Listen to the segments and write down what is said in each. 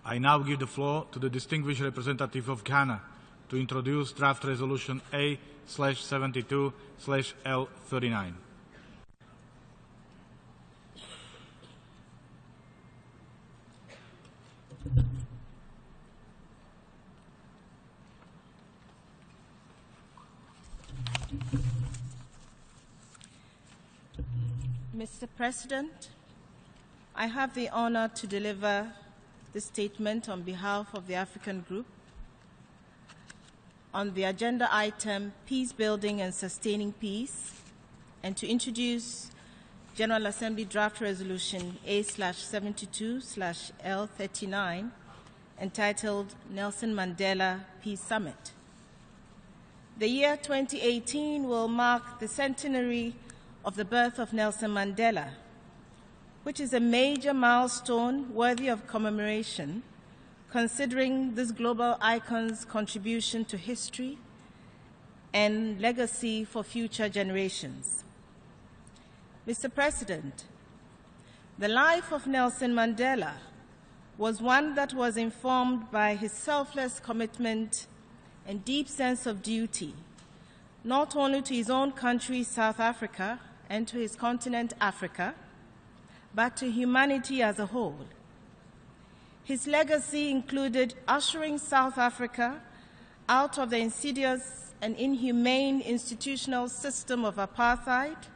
I now give the floor to the distinguished representative of Ghana to introduce draft resolution A/72/L39. Mr. President, I have the honor to deliver this statement on behalf of the African Group on the agenda item Peace Building and Sustaining Peace, and to introduce General Assembly Draft Resolution A/72/L39 entitled Nelson Mandela Peace Summit. The year 2018 will mark the centenary of the birth of Nelson Mandela, which is a major milestone worthy of commemoration, considering this global icon's contribution to history and legacy for future generations. Mr. President, the life of Nelson Mandela was one that was informed by his selfless commitment and deep sense of duty, not only to his own country, South Africa, and to his continent, Africa, but to humanity as a whole. His legacy included ushering South Africa out of the insidious and inhumane institutional system of apartheid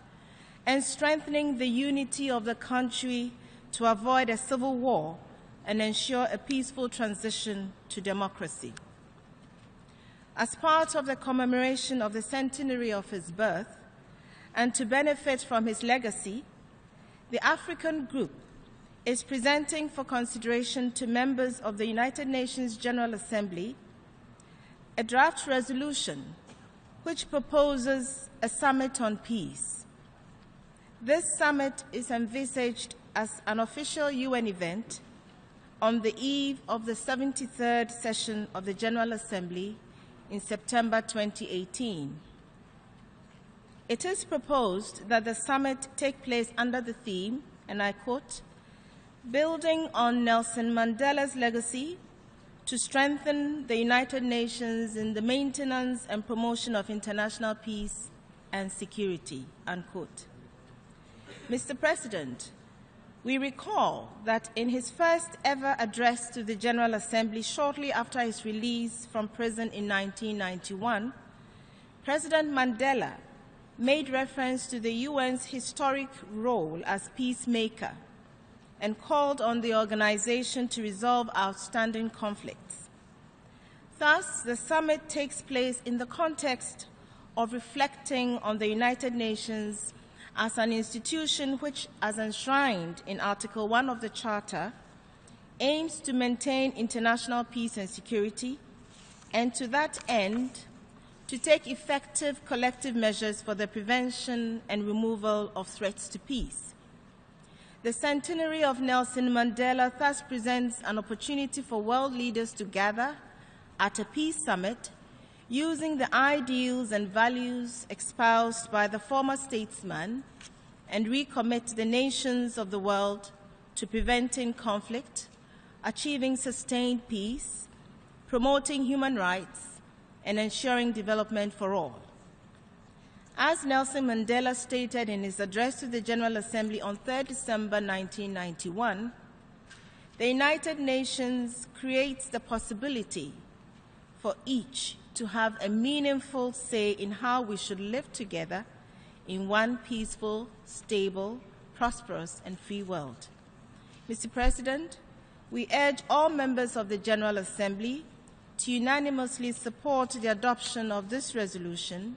and strengthening the unity of the country to avoid a civil war and ensure a peaceful transition to democracy. As part of the commemoration of the centenary of his birth, and to benefit from his legacy, the African Group is presenting for consideration to members of the United Nations General Assembly a draft resolution which proposes a summit on peace. This summit is envisaged as an official UN event on the eve of the 73rd session of the General Assembly in September 2018. It is proposed that the summit take place under the theme, and I quote, "Building on Nelson Mandela's legacy to strengthen the United Nations in the maintenance and promotion of international peace and security," unquote. Mr. President, we recall that in his first ever address to the General Assembly shortly after his release from prison in 1991, President Mandela made reference to the UN's historic role as peacemaker and called on the organization to resolve outstanding conflicts. Thus, the summit takes place in the context of reflecting on the United Nations as an institution which, as enshrined in Article 1 of the Charter, aims to maintain international peace and security, and to that end, to take effective collective measures for the prevention and removal of threats to peace. The centenary of Nelson Mandela thus presents an opportunity for world leaders to gather at a peace summit using the ideals and values espoused by the former statesman and recommit the nations of the world to preventing conflict, achieving sustained peace, promoting human rights, and ensuring development for all. As Nelson Mandela stated in his address to the General Assembly on 3 December 1991, the United Nations creates the possibility for each to have a meaningful say in how we should live together in one peaceful, stable, prosperous, and free world. Mr. President, we urge all members of the General Assembly to unanimously support the adoption of this resolution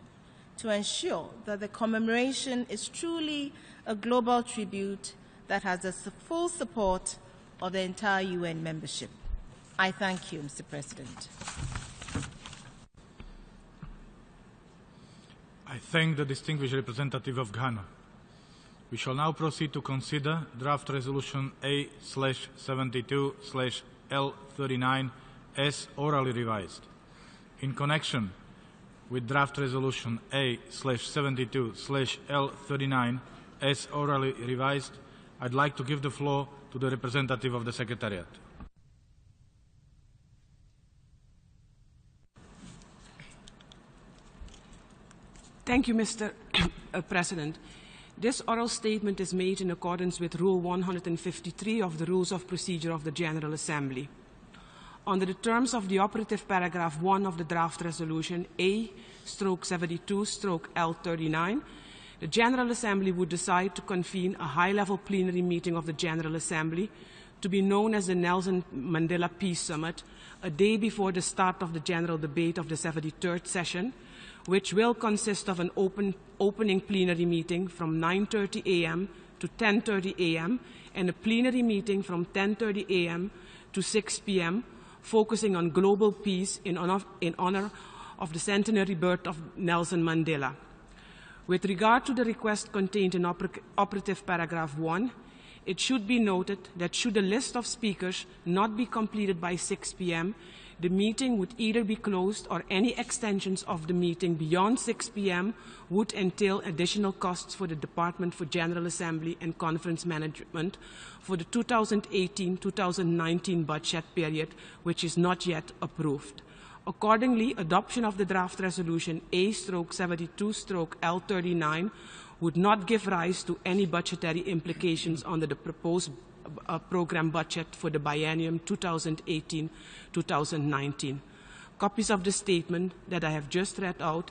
to ensure that the commemoration is truly a global tribute that has the full support of the entire UN membership. I thank you, Mr. President. I thank the distinguished representative of Ghana. We shall now proceed to consider draft resolution A/72/L39 as orally revised. In connection with draft resolution A/72/L39 as orally revised, I'd like to give the floor to the representative of the Secretariat. Thank you, Mr. President. This oral statement is made in accordance with Rule 153 of the Rules of Procedure of the General Assembly. Under the terms of the operative paragraph 1 of the draft resolution A/72/L39, the General Assembly would decide to convene a high-level plenary meeting of the General Assembly to be known as the Nelson Mandela Peace Summit, a day before the start of the general debate of the 73rd session, which will consist of an opening plenary meeting from 9:30 a.m. to 10:30 a.m. and a plenary meeting from 10:30 a.m. to 6 p.m., focusing on global peace in honor of the centenary birth of Nelson Mandela. With regard to the request contained in operative paragraph 1, it should be noted that should the list of speakers not be completed by 6 p.m., the meeting would either be closed or any extensions of the meeting beyond 6 p.m. would entail additional costs for the Department for General Assembly and Conference Management for the 2018-2019 budget period, which is not yet approved. Accordingly, adoption of the draft resolution A/72/L39 would not give rise to any budgetary implications under the proposed program budget for the biennium 2018-2019. Copies of the statement that I have just read out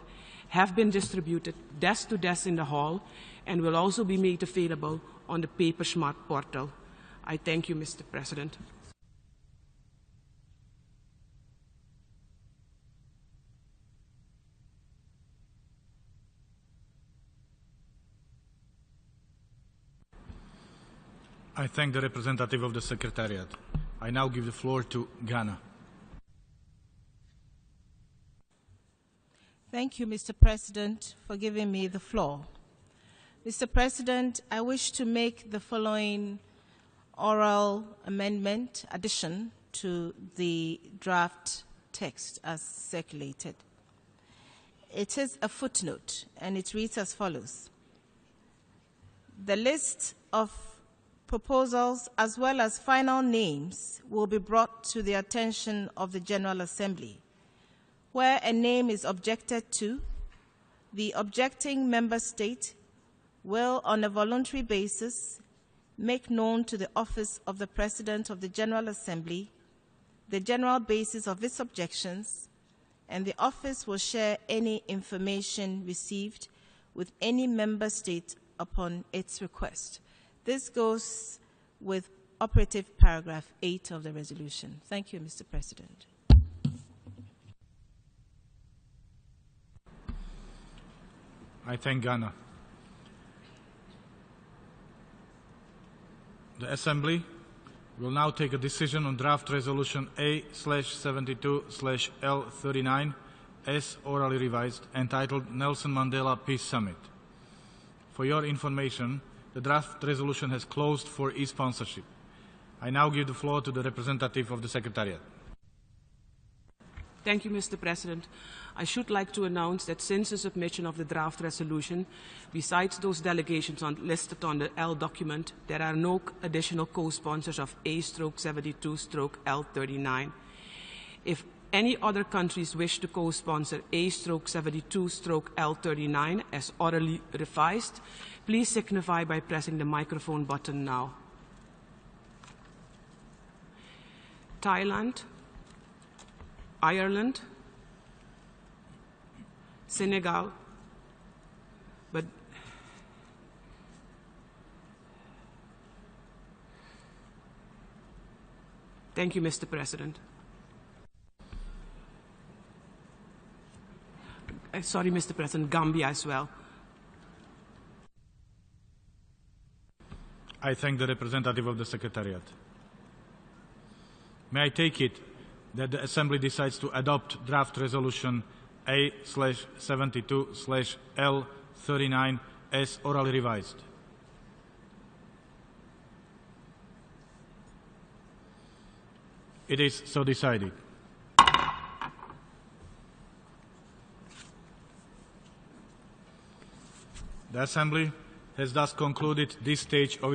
have been distributed desk to desk in the hall and will also be made available on the PaperSmart portal. I thank you, Mr. President. I thank the representative of the Secretariat. I now give the floor to Ghana. Thank you, Mr. President, for giving me the floor. Mr. President, I wish to make the following oral amendment addition to the draft text as circulated. It is a footnote, and it reads as follows. The list of proposals as well as final names will be brought to the attention of the General Assembly. Where a name is objected to, the objecting member state will, on a voluntary basis, make known to the office of the President of the General Assembly the general basis of its objections, and the office will share any information received with any member state upon its request. This goes with operative paragraph 8 of the resolution. Thank you, Mr. President. I thank Ghana. The Assembly will now take a decision on draft resolution A/72/L39 as orally revised, entitled Nelson Mandela Peace Summit. For your information, the draft resolution has closed for e-sponsorship. I now give the floor to the representative of the Secretariat. Thank you, Mr. President. I should like to announce that since the submission of the draft resolution, besides those delegations listed on the L document, there are no additional co-sponsors of A/72/L39. If any other countries wish to co-sponsor A/72/L39 as orally revised, please signify by pressing the microphone button now. Thailand, Ireland, Senegal, but thank you, Mr. President. Sorry, Mr. President, Gambia as well. I thank the representative of the Secretariat. May I take it that the Assembly decides to adopt draft resolution A/72/L39 as orally revised? It is so decided. The Assembly has thus concluded this stage of